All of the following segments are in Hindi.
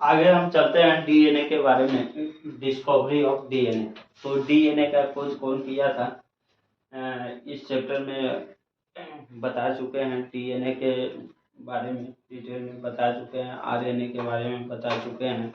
आगे हम चलते हैं डीएनए के बारे में, डिस्कवरी ऑफ डीएनए। तो डीएनए का खोज कौन किया था, इस चैप्टर में बता चुके हैं। डीएनए के बारे में डिटेल में बता चुके हैं, आरएनए के बारे में बता चुके हैं,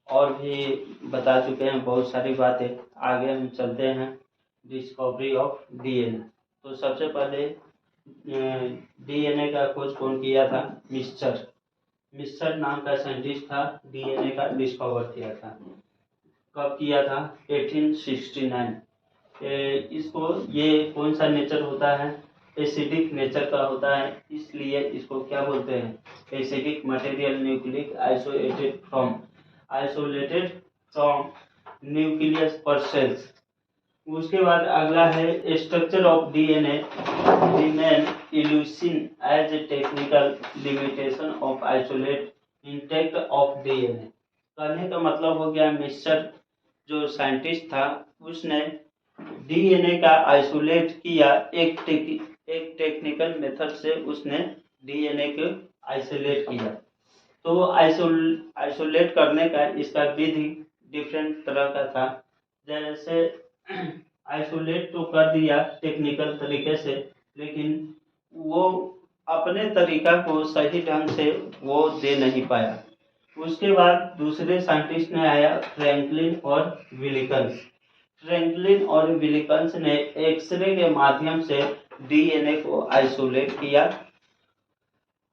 और भी बता चुके हैं बहुत सारी बातें। आगे हम चलते हैं डिस्कवरी ऑफ डीएनए। तो सबसे पहले डीएनए का खोज कौन किया था, मिस्चर नाम का साइंटिस्ट था, डीएनए का डिस्कवर किया था। कब किया था, 1869। इसको, ये कौन सा नेचर होता है, एसिडिक नेचर का होता है, इसलिए इसको क्या बोलते हैं, acidic material nucleic isolated from nucleus per cells. उसके बाद अगला है structure of DNA remain illusion as a technical limitation of isolate intact of DNA. कहने का मतलब हो गया, मिस्टर जो साइंटिस्ट था उसने डीएनए का आइसोलेट किया, एक टेक्निकल मेथड से उसने डीएनए को आइसोलेट किया। तो आइसोलेट करने का इसका विधि डिफरेंट तरह का था। जैसे आइसोलेट तो कर दिया टेक्निकल तरीके से, लेकिन वो अपने तरीका को सही ढंग से वो दे नहीं पाया। उसके बाद दूसरे साइंटिस्ट ने आया, फ्रैंकलिन और विलिकन्स ने एक्सरे के माध्यम से डीएनए को आइसोलेट किया।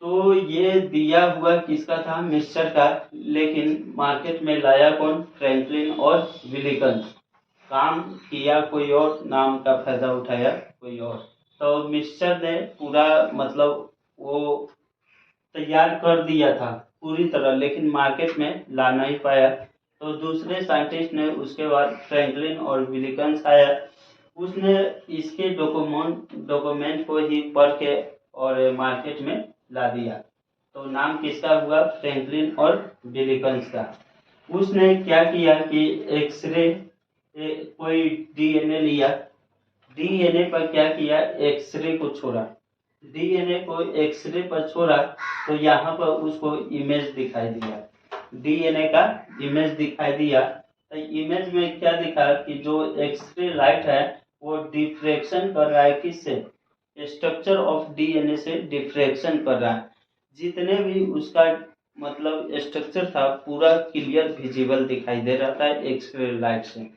तो ये दिया हुआ किसका था, मिस्चर का, लेकिन मार्केट में लाया कौन, फ्रैंकलिन और विलिकन्स। काम किया कोई और, नाम का फायदा उठाया कोई और। तो मिस्चर ने पूरा मतलब वो तैयार कर दिया था पूरी तरह, लेकिन मार्केट में ला नहीं पाया। तो दूसरे साइंटिस्ट ने उसके बाद फ्रैंकलिन और विलिकन्स आया, उसने इसके डॉक्यूमेंट को ही पढ़ के और मार्केट में ला दिया। तो नाम किसका हुआ, फ्रैंकलिन और विलिकन्स का। उसने क्या किया कि एक्सरे, कोई डीएनए लिया, डीएनए पर क्या किया, एक्सरे को छोड़ा, डीएनए को एक्सरे पर छोड़ा, तो यहाँ पर उसको इमेज दिखाई दिया, डीएनए का इमेज दिखाई दिया। तो इमेज में क्या दिखा कि जो एक्सरे लाइट है वो डिफ्रैक्शन कर रहा है, किससे, स्ट्रक्चर ऑफ डीएनए से डिफ्रैक्शन कर रहा है। जितने भी उसका मतलब स्ट्रक्चर था पूरा क्लियर विजिबल दिखाई दे रहा था एक्सरे लाइट से।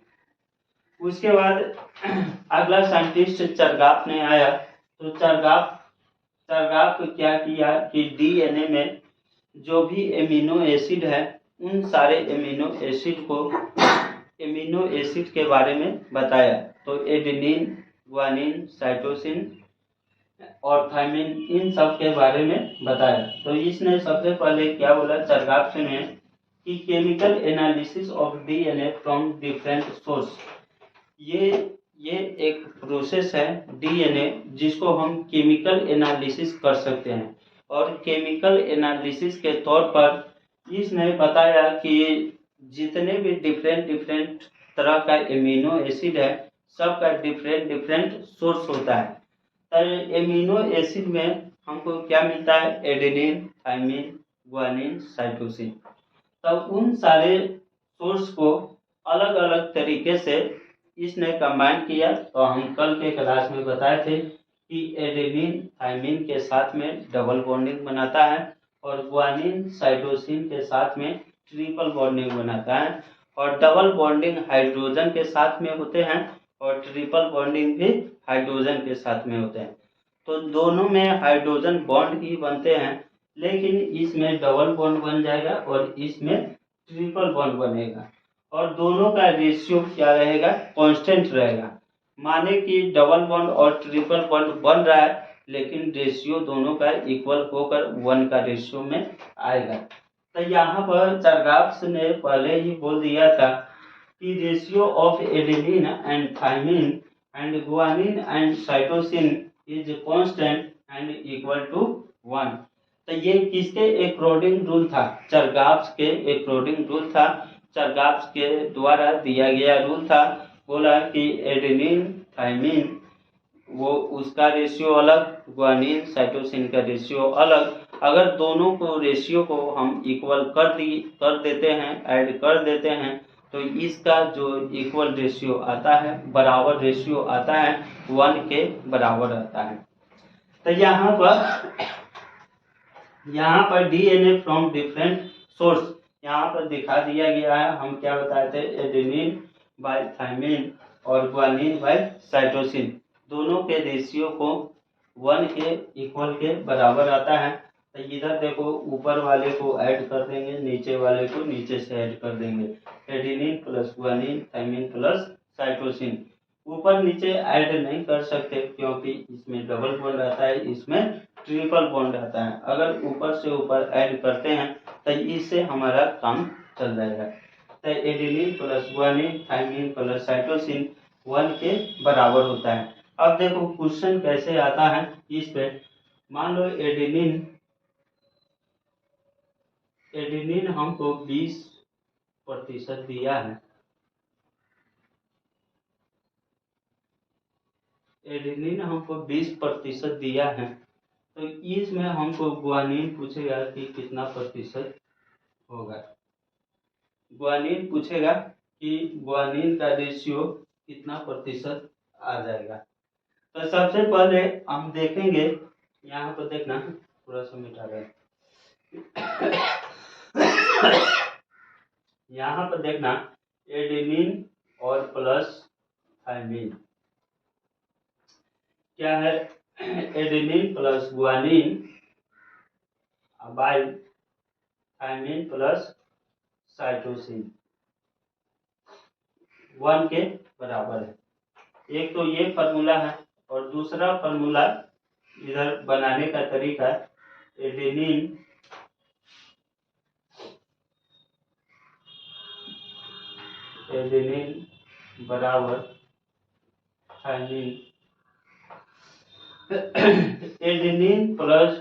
उसके बाद अगला साइंटिस्ट चरगाफ ने आया। तो चरगाफ को क्या किया कि डीएनए में जो भी एमिनो एसिड है उन सारे एमिनो एसिड के बारे में बताया। तो एडेनिन, ग्वानिन, साइटोसिन और थायमिन, इन सब के बारे में बताया। तो इसने सबसे पहले क्या बोला चरगाफ ने कि chemical analysis of DNA from different source. ये एक प्रोसेस है डीएनए जिसको हम केमिकल एनालिसिस कर सकते हैं। और केमिकल एनालिसिस के तौर पर इसने बताया कि जितने भी डिफरेंट तरह का एमिनो एसिड है सबका डिफरेंट सोर्स होता है। तो एमिनो एसिड में हमको क्या मिलता है, एडेनिन, थायमिन, ग्वानिन, साइटोसिन। तो उन सारे सोर्स को अलग अलग तरीके से इसने कंबाइन किया। तो हम कल के क्लास में बताए थे कि एडेनिन थायमिन के साथ में डबल बॉन्डिंग बनाता है और ग्वानिन साइटोसिन के साथ में ट्रिपल बॉन्डिंग बनाता है। और डबल बॉन्डिंग हाइड्रोजन के साथ में होते हैं और ट्रिपल बॉन्डिंग भी हाइड्रोजन के साथ में होते हैं। तो दोनों में हाइड्रोजन बॉन्ड ही बनते हैं, लेकिन इसमें डबल बॉन्ड बन जाएगा और इसमें ट्रिपल बॉन्ड बनेगा। और दोनों का रेशियो क्या रहेगा, कांस्टेंट रहेगा। माने कि डबल बॉन्ड और ट्रिपल बॉन्ड बन रहा है, लेकिन रेशियो दोनों का इक्वल होकर 1 का रेशियो में आएगा। तो यहाँ पर चरगाफ्स ने पहले ही बोल दिया था कि ratio of adenine and thymine and guanine and cytosine is constant and equal to 1। तो ये किसके अकॉर्डिंग रूल था, चरगाफ्स के अकॉर्डिंग रूल था, चरगाफ्स के द्वारा दिया गया रूल था। बोला कि एडेनिन थायमिन वो उसका रेशियो अलग, ग्वानिन साइटोसिन का रेशियो अलग, अगर दोनों को रेशियो को हम इक्वल कर देते हैं, ऐड कर देते हैं, तो इसका जो इक्वल रेशियो आता है, बराबर रेशियो आता है, 1 के बराबर आता है। तो यहाँ पर डीएनए फ्रॉम डिफरेंट सोर्स यहाँ पर दिखा दिया गया है। हम क्या बताए थे, एडेनिन बाय थायमिन और ग्वानिन बाय साइटोसिन, दोनों के रेशियो को 1 के इक्वल के बराबर आता है। तो इधर देखो, ऊपर वाले को ऐड कर देंगे, नीचे वाले को नीचे से ऐड कर देंगे। Adenine plus guanine, thymine plus cytosine. ऊपर नीचे ऐड नहीं कर सकते क्योंकि इसमें डबल बॉन्ड आता है, इसमें ट्रिपल बॉन्ड आता है। अगर ऊपर से ऊपर ऐड करते हैं तो इससे हमारा काम चल जाएगा। तो adenine plus guanine, thymine plus cytosine 1 के बराबर होता है। अब देखो क्वेश्चन कैसे आता है इस पे। मान लो एडेनिन हमको 20% दिया है, एडेनिन हमको 20% दिया है, तो इसमें हमको ग्वानिन पूछेगा कि कितना प्रतिशत होगा। ग्वानिन पूछेगा कि ग्वानिन का रेशियो कितना प्रतिशत आ जाएगा। तो सबसे पहले हम देखेंगे, यहाँ पर देखना, थोड़ा सा मिटा गया, यहाँ पर देखना, एडेनिन और प्लस थायमिन क्या है, adenine plus guanine by thymine plus cytosine 1 के बराबर है। एक तो ये फार्मूला है, और दूसरा फार्मूला इधर बनाने का तरीका, एडेनिन बराबर थायमिन, एडेनिन प्लस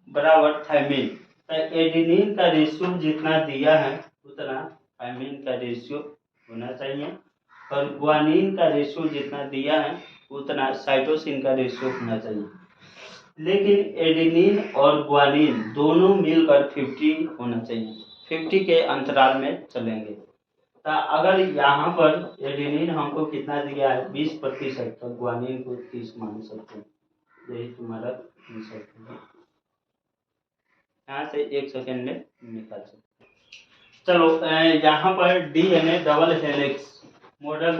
बराबर थायमिन। तो एडेनिन का रेशियो जितना दिया है उतना थायमिन का रेशियो होना चाहिए, और ग्वानिन का रेशियो जितना दिया है उतना साइटोसिन का रेशियो होना चाहिए। लेकिन एडेनिन और ग्वानिन दोनों मिलकर 50 होना चाहिए, 50 के अंतराल में चलेंगे। तो अगर यहाँ पर एडेनिन हमको कितना दिया है 20%, तो ग्वानिन को 30 मान सकते हैं। यही तुम्हारा आंसर है। यहाँ से 1 सेकेंड में निकाल सकते हैं। चलो, यहाँ पर डीएनए डबल हेलिक्स मॉडल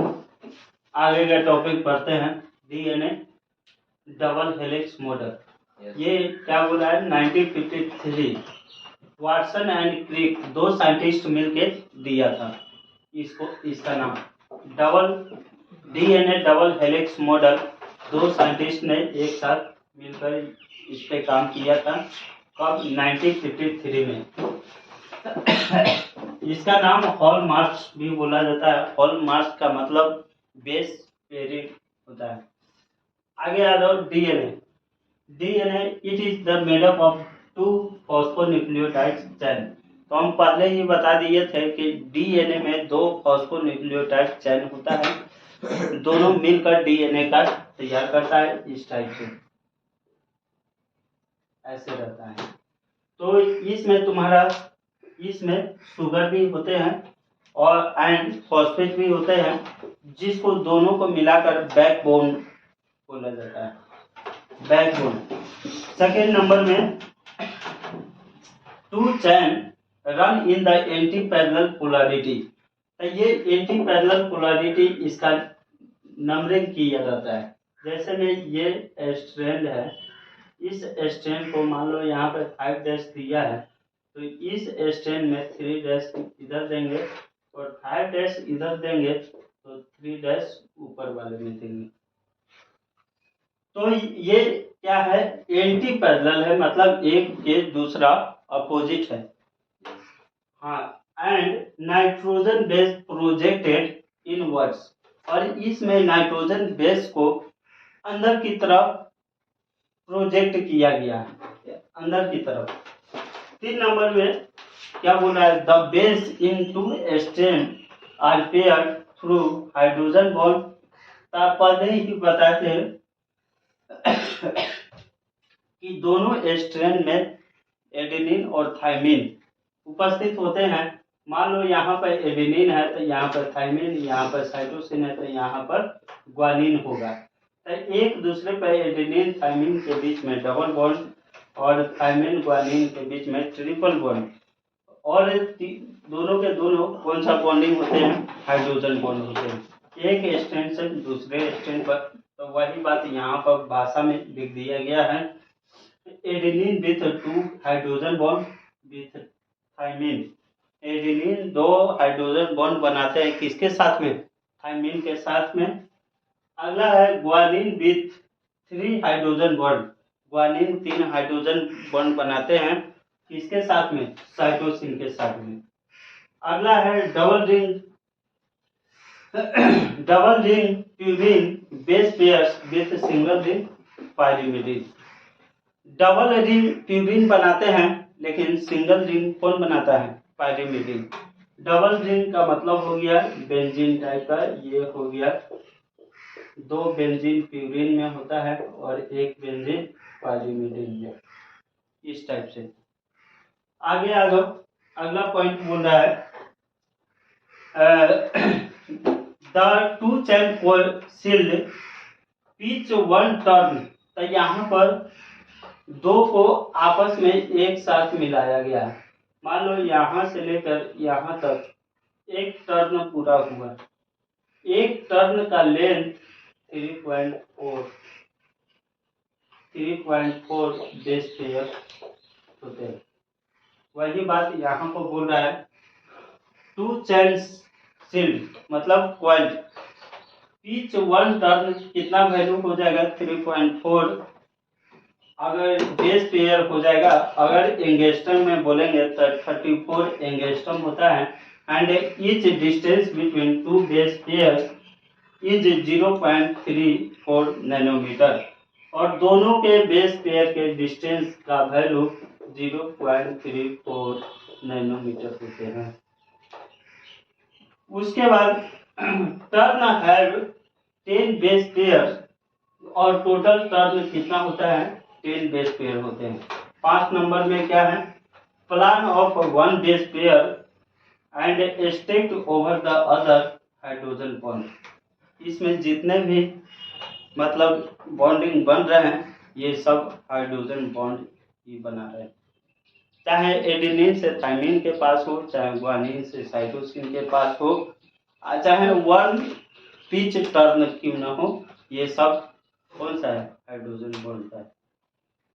आगे का टॉपिक पढ़ते हैं। डीएनए डबल हेलिक्स मॉडल, ये क्या बोला है, 1953 वाटसन एंड क्रिक, 2 साइंटिस्ट मिलके दिया था इसको, इसका नाम DNA double helix model. 2 scientist ने एक साथ मिलकर इस पे काम किया था। कब, 1953 में। इसका नाम हॉलमार्क्स भी बोला जाता है। हॉलमार्क्स का मतलब बेस पेयरिंग होता है। आगे आ जाओ, DNA it is the made up of 2 फॉस्फोन्यूक्लियोटाइड चैन। तो हम पहले ही बता दिए थे कि डीएनए में 2 फॉस्फोन्यूक्लियोटाइड चैन होता है, दोनों मिलकर डीएनए का तैयार करता है। इस टाइप से ऐसे रहता है। तो इसमें शुगर भी होते हैं और एंड फॉस्फेट भी होते हैं, जिसको दोनों को मिलाकर बैकबोन बोला जाता है, बैकबोन। सेकेंड नंबर में 2 chain run in the anti parallel polarity. तो ये एंटी पैरेलल पोलैरिटी इसका नंबरिंग किया जाता है। जैसे में ये स्ट्रैंड है, इस स्ट्रैंड को मान लो यहाँ पे 5 डैश दिया है, तो इस स्ट्रैंड में 3 डैश इधर देंगे और 5 डैश इधर देंगे, तो 3 डैश ऊपर वाले में देंगे। तो ये क्या है, एंटी पैरेलल है, मतलब एक के दूसरा अपोजिट है। हाँ, and nitrogen base projected inwards, और इसमें नाइट्रोजन बेस को अंदर की तरफ प्रोजेक्ट किया गया है, अंदर की तरफ। 3 नंबर में क्या बोला है, the base in 2 strand are paired through hydrogen bond. पहले ही बताते हैं कि दोनों स्ट्रैंड में एडेनिन और थाइमिन उपस्थित होते हैं। मान लो यहाँ पर एडेनिन है तो यहाँ पर थाइमिन, यहाँ पर साइटोसिन है तो यहाँ पर ग्वानिन होगा। तो एक दूसरे पर एडेनिन थाइमिन के बीच में डबल बॉन्ड और थाइमिन ग्वानिन के बीच में ट्रिपल बॉन्ड, और दोनों के दोनों कौन सा बॉन्डिंग होते हैं, हाइड्रोजन बॉन्ड होते हैं, एक स्ट्रैंड से दूसरे स्ट्रैंड पर। तो वही बात यहाँ पर भाषा में लिख दिया गया है, adenine with 2 hydrogen bond with thymine. Adenine 2 hydrogen bond बनाते हैं किसके साथ में, थाइमिन के साथ में। अगला है guanine with 3 hydrogen bond. Guanine 3 hydrogen bond बनाते हैं किसके साथ में, साइटोसिन के साथ में। अगला है double ring purine base pairs with single ring pyrimidine. Double ring purine बनाते हैं लेकिन सिंगल रिंग कौन बनाता है, पाइरीमिडीन। डबल रिंग का मतलब हो गया बेंजीन टाइप का, ये हो गया 2 बेंजीन प्यूरिन में होता है और 1 बेंजीन पाइरीमिडीन में, इस टाइप से। आगे आ जाओ, अगला पॉइंट बोल रहा है the 2 chain sealed pitch 1 turn. तो यहाँ पर 2 को आपस में एक साथ मिलाया गया है। मान लो यहाँ से लेकर यहाँ तक एक टर्न पूरा हुआ, एक टर्न का लेंथ 3.4 बेस पेयर होते हैं। वही बात यहाँ पर बोल रहा है 2 चैन सील्ड मतलब कॉइल्ड, पिच 1 टर्न कितना वैल्यू हो जाएगा 3.4, अगर बेस पेयर हो जाएगा। अगर एंगस्ट्रम में बोलेंगे तो 34 एंगस्ट्रम होता है। And each distance between 2 base pair is 0.34 nanometer, और दोनों के बेस पेयर के डिस्टेंस का वैल्यू 0.34 नैनोमीटर होते हैं। उसके बाद टर्न हैव 10 बेस पेयर, और टोटल टर्न कितना होता है, 10 बेस पेयर होते हैं। 5 नंबर में क्या है, plan of 1 base pair and stacked over the other hydrogen bond. इसमें जितने भी मतलब बॉन्डिंग बन रहे हैं ये सब हाइड्रोजन बॉन्ड ही बना रहे हैं, चाहे एडेनिन से थाइमिन के पास हो, चाहे ग्वानिन से साइटोसिन के पास हो, चाहे 1 पिच टर्न क्यों ना हो, ये सब कौन सा है, हाइड्रोजन बॉन्ड का है।